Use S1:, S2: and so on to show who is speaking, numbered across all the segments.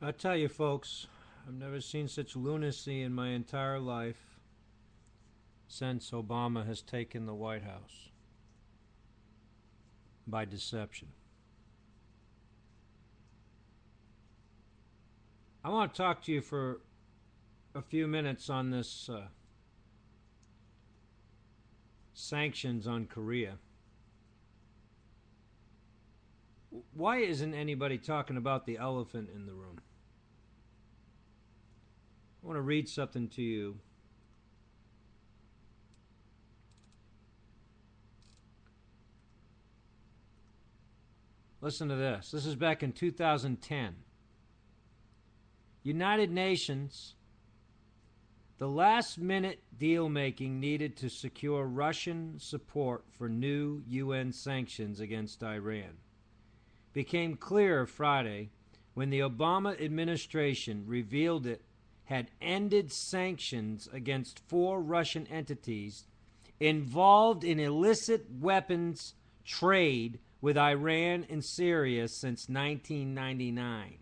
S1: I tell you, folks, I've never seen such lunacy in my entire life since Obama has taken the White House by deception. I want to talk to you for a few minutes on this sanctions on Korea. Why isn't anybody talking about the elephant in the room? I want to read something to you. Listen to this. This is back in 2010. United Nations, the last-minute deal-making needed to secure Russian support for new UN sanctions against Iran became clear Friday when the Obama administration revealed it had ended sanctions against 4 Russian entities involved in illicit weapons trade with Iran and Syria since 1999.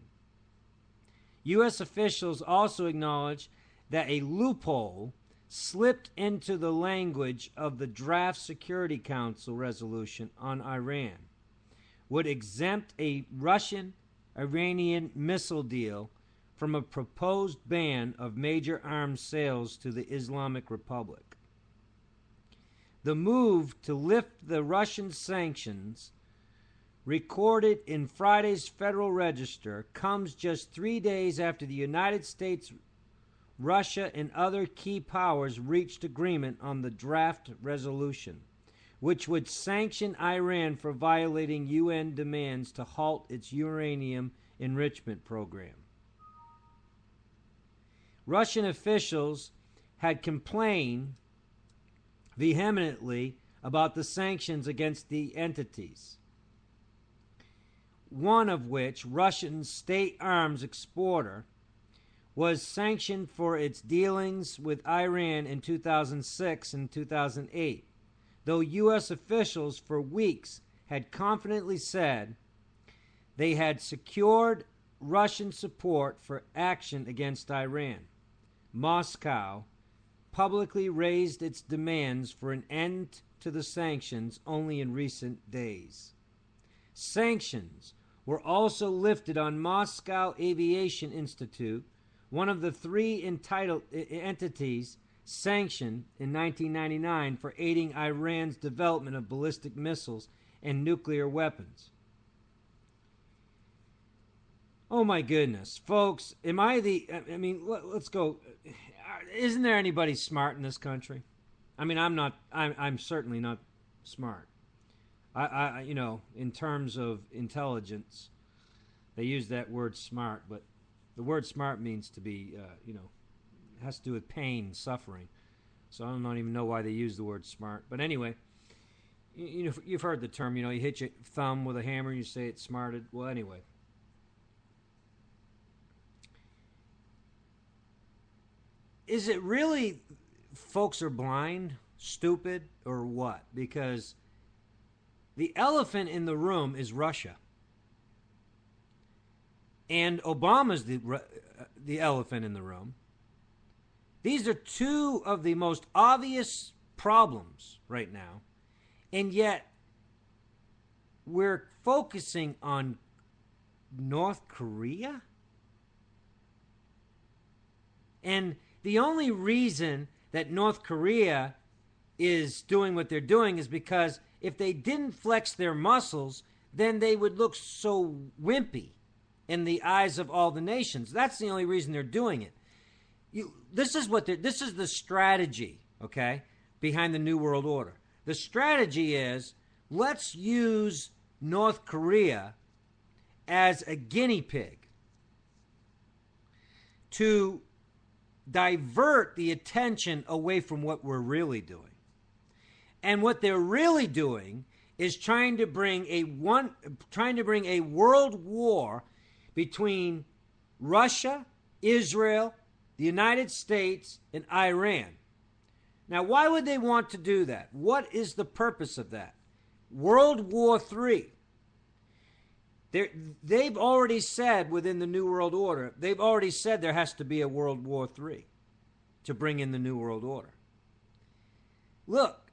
S1: U.S. officials also acknowledged that a loophole slipped into the language of the draft Security Council resolution on Iran would exempt a Russian-Iranian missile deal from a proposed ban of major arms sales to the Islamic Republic. The move to lift the Russian sanctions, recorded in Friday's Federal Register, comes just 3 days after the United States, Russia, and other key powers reached agreement on the draft resolution, which would sanction Iran for violating UN demands to halt its uranium enrichment program. Russian officials had complained vehemently about the sanctions against the entities, one of which, Russian state arms exporter, was sanctioned for its dealings with Iran in 2006 and 2008, though U.S. officials for weeks had confidently said they had secured Russian support for action against Iran. Moscow publicly raised its demands for an end to the sanctions only in recent days. Sanctions were also lifted on Moscow Aviation Institute, one of the 3 entities sanctioned in 1999 for aiding Iran's development of ballistic missiles and nuclear weapons. Oh my goodness, folks, let's go. Isn't there anybody smart in this country? I mean, I'm certainly not smart. In terms of intelligence, they use that word smart, but the word smart means to be, has to do with pain, suffering. So I don't even know why they use the word smart. But anyway, you've heard the term, you hit your thumb with a hammer and you say it's smarted. Well, anyway. Is it really folks are blind, stupid, or what? Because the elephant in the room is Russia. And Obama's the elephant in the room. These are 2 of the most obvious problems right now. And yet, we're focusing on North Korea? And the only reason that North Korea is doing what they're doing is because if they didn't flex their muscles, then they would look so wimpy in the eyes of all the nations. That's the only reason they're doing it. This is the strategy, okay, behind the New World Order. The strategy is, let's use North Korea as a guinea pig to divert the attention away from what we're really doing. And what they're really doing is trying to bring a world war between Russia, Israel, the United States, and Iran. Now, why would they want to do that? What is the purpose of that? World War III. They've already said within the New World Order, they've already said there has to be a World War III to bring in the New World Order. Look,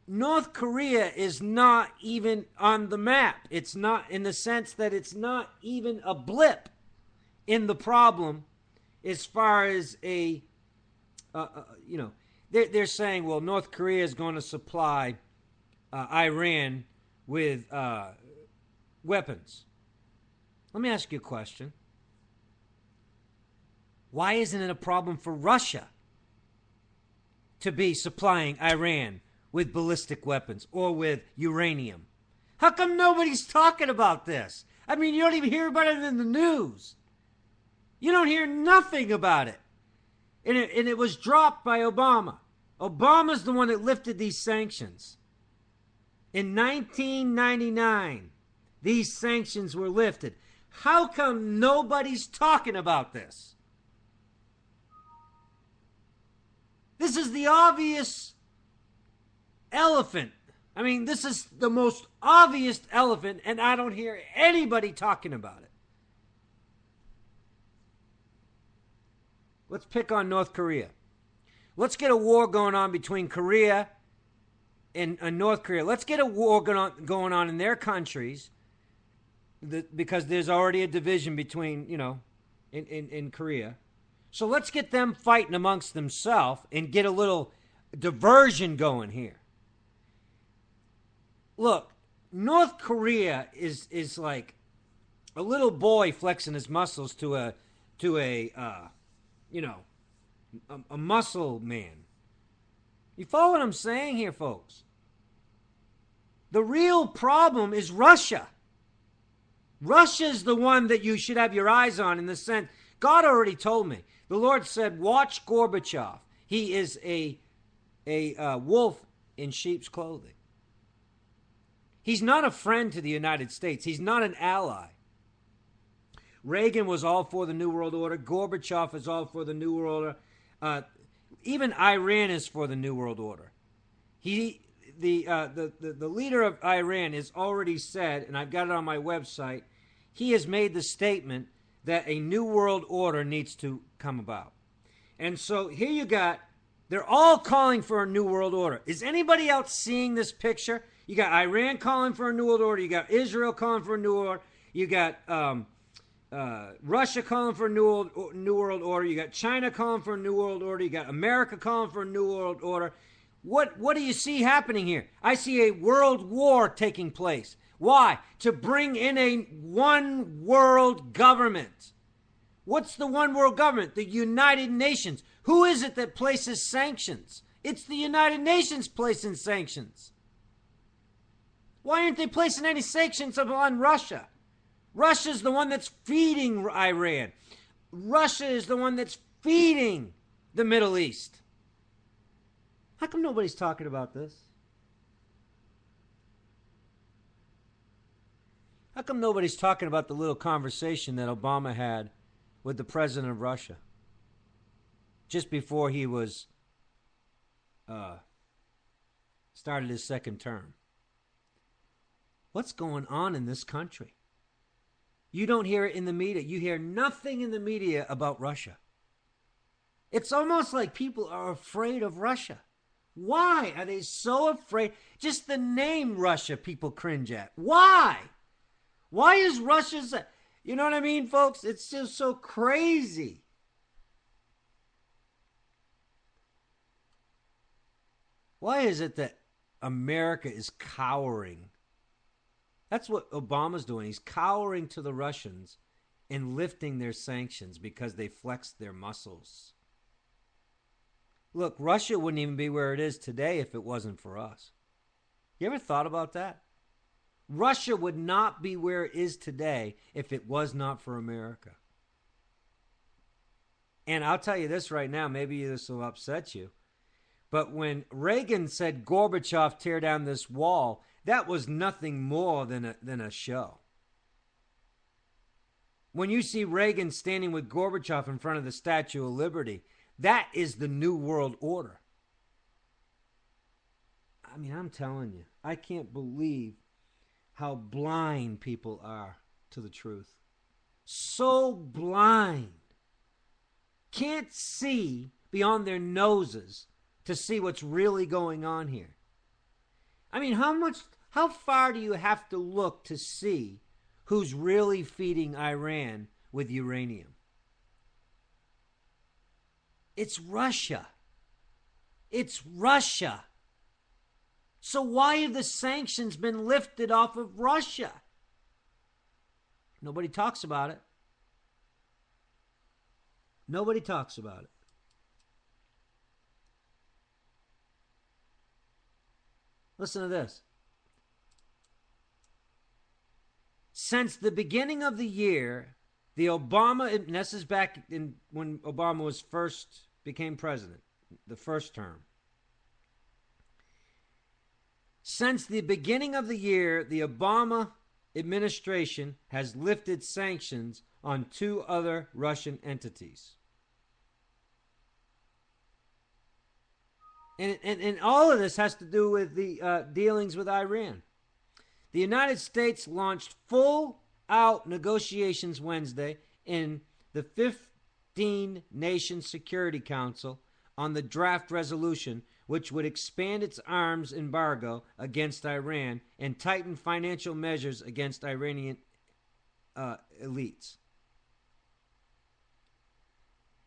S1: North Korea is not even on the map. It's not, in the sense that it's not even a blip in the problem as far as they're saying, well, North Korea is going to supply Iran with weapons. Let me ask you a question. Why isn't it a problem for Russia to be supplying Iran with ballistic weapons or with uranium? How come nobody's talking about this? I mean, you don't even hear about it in the news. You don't hear nothing about it. And it was dropped by Obama. Obama's the one that lifted these sanctions. In 1999, these sanctions were lifted. How come nobody's talking about this? This is the obvious elephant. I mean, this is the most obvious elephant, and I don't hear anybody talking about it. Let's pick on North Korea. Let's get a war going on between Korea and North Korea. Let's get a war going on in their countries, because there's already a division between, in Korea. So let's get them fighting amongst themselves and get a little diversion going here. Look, North Korea is like a little boy flexing his muscles to a muscle man. You follow what I'm saying here, folks? The real problem is Russia. Russia's the one that you should have your eyes on, in the sense, God already told me. The Lord said, watch Gorbachev. He is a wolf in sheep's clothing. He's not a friend to the United States. He's not an ally. Reagan was all for the New World Order. Gorbachev is all for the New World Order. Even Iran is for the New World Order. The leader of Iran has already said, and I've got it on my website, he has made the statement that a new world order needs to come about. And so here you got, they're all calling for a new world order. Is anybody else seeing this picture? You got Iran calling for a new world order. You got Israel calling for a new order. You got Russia calling for a new world order. You got China calling for a new world order. You got America calling for a new world order. What do you see happening here? I see a world war taking place. Why? To bring in a one world government. What's the one world government? The United Nations. Who is it that places sanctions? It's the United Nations placing sanctions. Why aren't they placing any sanctions on Russia? Russia's the one that's feeding Iran. Russia is the one that's feeding the Middle East. How come nobody's talking about this? How come nobody's talking about the little conversation that Obama had with the president of Russia just before he was started his second term? What's going on in this country? You don't hear it in the media. You hear nothing in the media about Russia. It's almost like people are afraid of Russia. Why are they so afraid? Just the name Russia, people cringe at. Why? Why is Russia... You know what I mean, folks? It's just so crazy. Why is it that America is cowering? That's what Obama's doing. He's cowering to the Russians and lifting their sanctions because they flexed their muscles. Look, Russia wouldn't even be where it is today if it wasn't for us. You ever thought about that? Russia would not be where it is today if it was not for America. And I'll tell you this right now, maybe this will upset you, but when Reagan said, Gorbachev, tear down this wall, that was nothing more than a show. When you see Reagan standing with Gorbachev in front of the Statue of Liberty, that is the New World Order. I mean, I'm telling you, I can't believe how blind people are to the truth. So blind. Can't see beyond their noses to see what's really going on here. I mean, how far do you have to look to see who's really feeding Iran with uranium? It's Russia. It's Russia. So why have the sanctions been lifted off of Russia? Nobody talks about it. Nobody talks about it. Listen to this. Since the beginning of the year, the Obama, and this is back in when Obama was first became president, the first term. Since the beginning of the year, the Obama administration has lifted sanctions on 2 other Russian entities. And all of this has to do with the dealings with Iran. The United States launched full-out negotiations Wednesday in the 15-nation Security Council on the draft resolution, which would expand its arms embargo against Iran and tighten financial measures against Iranian elites.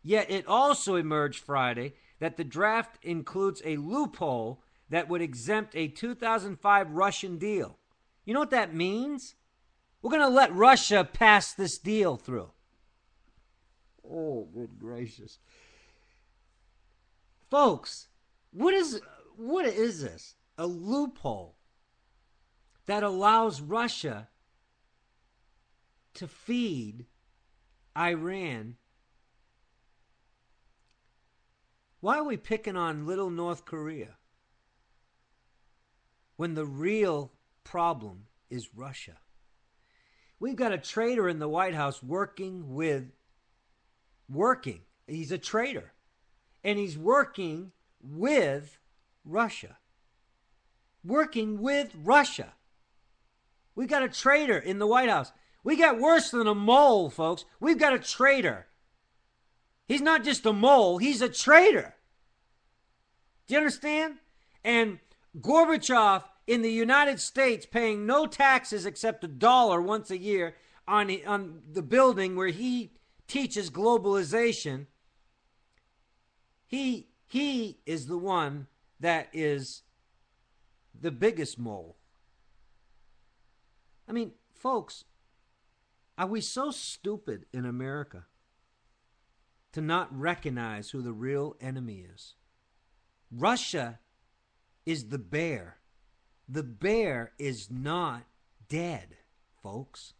S1: Yet it also emerged Friday that the draft includes a loophole that would exempt a 2005 Russian deal. You know what that means? We're going to let Russia pass this deal through. Oh, good gracious. Folks, what is this? A loophole that allows Russia to feed Iran. Why are we picking on little North Korea when the real problem is Russia? We've got a traitor in the White House working. He's a traitor. And he's working with Russia. Working with Russia. We got a traitor in the White House. We got worse than a mole, folks. We've got a traitor. He's not just a mole, he's a traitor. Do you understand? And Gorbachev in the United States paying no taxes except $1 once a year on the building where he teaches globalization. He is the one that is the biggest mole. I mean, folks, are we so stupid in America to not recognize who the real enemy is? Russia is the bear. The bear is not dead, folks.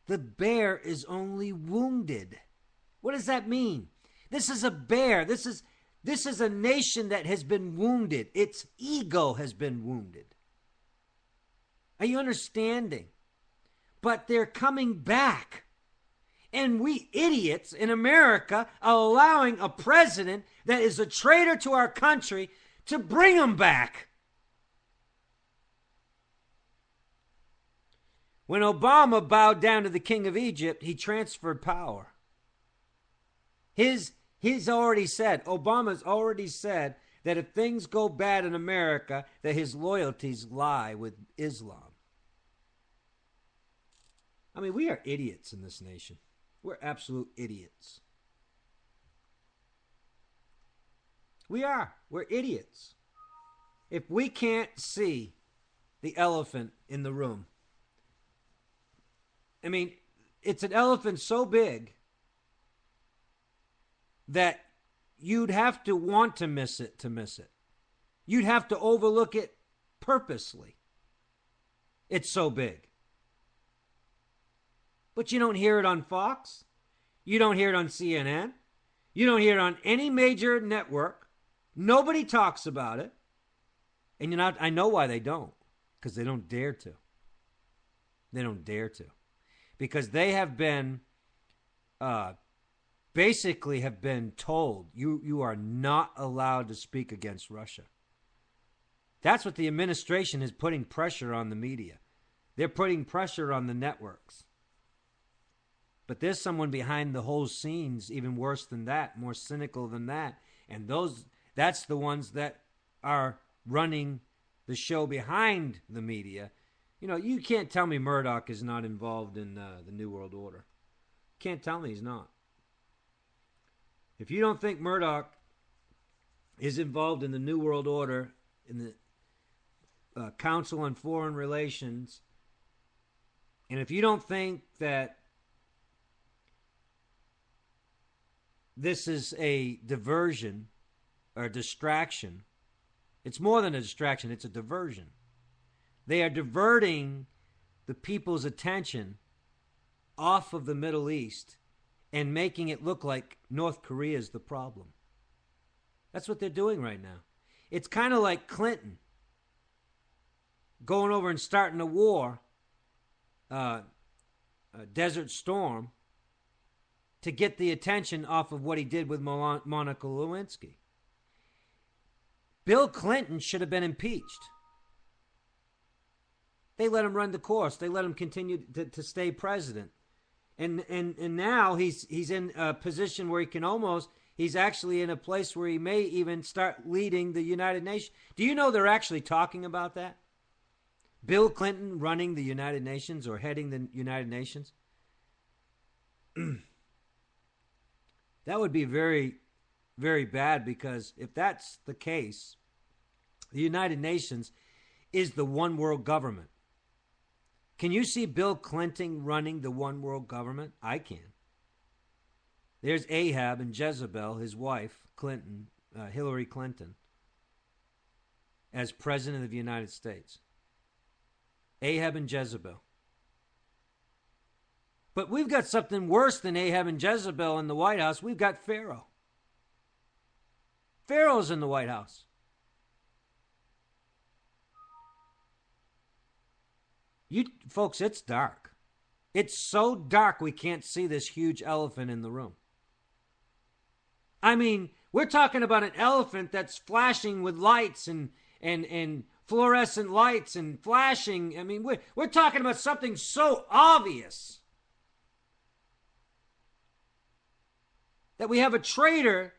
S1: The bear is only wounded. What does that mean? This is a bear. This is a nation that has been wounded. Its ego has been wounded. Are you understanding? But they're coming back. And we idiots in America are allowing a president that is a traitor to our country to bring them back. When Obama bowed down to the king of Egypt, he transferred power. Obama's already said that if things go bad in America, that his loyalties lie with Islam. I mean, we are idiots in this nation. We're absolute idiots. We are. We're idiots. If we can't see the elephant in the room, I mean, it's an elephant so big that you'd have to want to miss it to miss it. You'd have to overlook it purposely. It's so big. But you don't hear it on Fox. You don't hear it on CNN. You don't hear it on any major network. Nobody talks about it. And I know why they don't. Because they don't dare to. They don't dare to. Because they have been, basically have been told, you are not allowed to speak against Russia. That's what the administration is putting pressure on the media. They're putting pressure on the networks. But there's someone behind the whole scenes, even worse than that, more cynical than that. And that's the ones that are running the show behind the media. You know, you can't tell me Murdoch is not involved in the New World Order. Can't tell me he's not. If you don't think Murdoch is involved in the New World Order, in the Council on Foreign Relations, and if you don't think that this is a diversion or a distraction, it's more than a distraction, it's a diversion. They are diverting the people's attention off of the Middle East and making it look like North Korea is the problem. That's what they're doing right now. It's kind of like Clinton going over and starting a war, a Desert Storm, to get the attention off of what he did with Monica Lewinsky. Bill Clinton should have been impeached. They let him run the course. They let him continue to stay president. And now he's in a position where he's actually in a place where he may even start leading the United Nations. Do you know they're actually talking about that? Bill Clinton running the United Nations or heading the United Nations? That would be very, very bad, because if that's the case, the United Nations is the one world government. Can you see Bill Clinton running the one world government? I can. There's Ahab and Jezebel, his wife, Clinton, Hillary Clinton, as president of the United States. Ahab and Jezebel. But we've got something worse than Ahab and Jezebel in the White House. We've got Pharaoh. Pharaoh's in the White House. You folks, it's dark. It's so dark we can't see this huge elephant in the room. I mean, we're talking about an elephant that's flashing with lights and fluorescent lights and flashing. I mean, we're talking about something so obvious that we have a traitor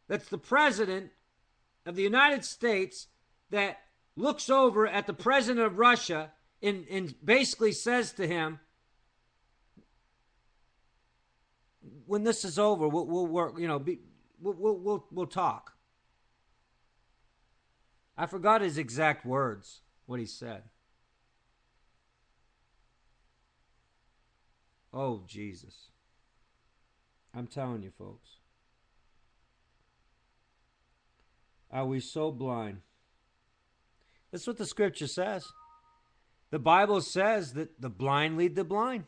S1: that's the president of the United States that looks over at the president of Russia and basically says to him, when this is over, we'll work, we'll talk. I forgot his exact words, what he said. Oh, Jesus. I'm telling you, folks. Are we so blind? That's what the scripture says. The Bible says that the blind lead the blind.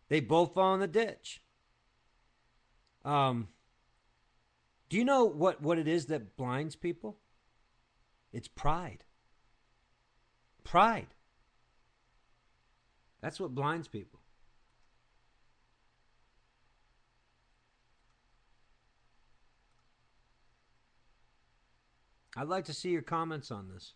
S1: They both fall in the ditch. Do you know what it is that blinds people? It's pride. Pride. That's what blinds people. I'd like to see your comments on this.